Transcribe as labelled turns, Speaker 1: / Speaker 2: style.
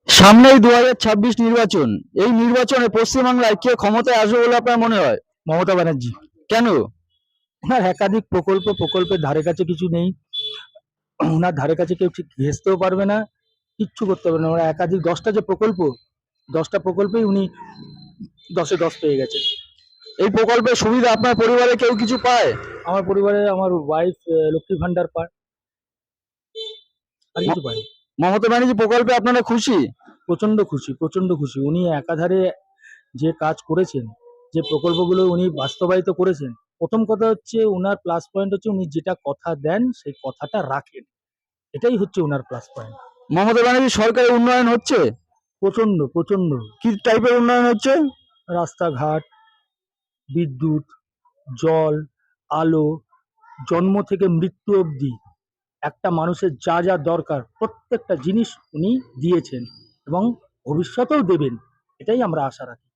Speaker 1: সামনেই 2026 নির্বাচন। এই নির্বাচনে পশ্চিমবাংলায় কে ক্ষমতায় আসবে বলে আপনার মনে হয়?
Speaker 2: মমতা ব্যানার্জি।
Speaker 1: কেন?
Speaker 2: ওনার একাধিক প্রকল্পের ধারে কাছে কিছু নেই। ওনার ধারে কাছে কেউ ঠিক ঘেঁষতেও পারবে না, কিচ্ছু করতে পারবে না। ওরা একাধিক 10টা যে প্রকল্প, 10টা প্রকল্পেই উনি 10-এ 10 পেয়ে গেছেন।
Speaker 1: এই প্রকল্পের সুবিধা আপনার পরিবারে কেউ কিছু পায়?
Speaker 2: আমার পরিবারে আমার ওয়াইফ লক্ষ্মী ভান্ডার পায়, আর কিছু
Speaker 1: ম-
Speaker 2: পায় না।
Speaker 1: মমতা ব্যানার্জি প্রকল্পে আপনারা খুশি?
Speaker 2: প্রচন্ড খুশি, প্রচন্ড খুশি। উনি একাধারে যে কাজ করেছেন, যে প্রকল্পগুলো উনি বাস্তবায়িত করেছেন, প্রথম কথা হচ্ছে উনার প্লাস পয়েন্ট হচ্ছে উনি যেটা কথা দেন সেই কথাটা রাখেন। এটাই হচ্ছে উনার প্লাস পয়েন্ট।
Speaker 1: মমতা ব্যানার্জি সরকারের উন্নয়ন হচ্ছে?
Speaker 2: প্রচন্ড প্রচন্ড।
Speaker 1: কি টাইপের উন্নয়ন হচ্ছে?
Speaker 2: রাস্তাঘাট, বিদ্যুৎ, জল, আলো, জন্ম থেকে মৃত্যু অবধি একটা মানুষের যা যা দরকার প্রত্যেকটা জিনিস উনি দিয়েছেন এবং ভবিষ্যতেও দেবেন, এটাই আমরা আশা রাখি।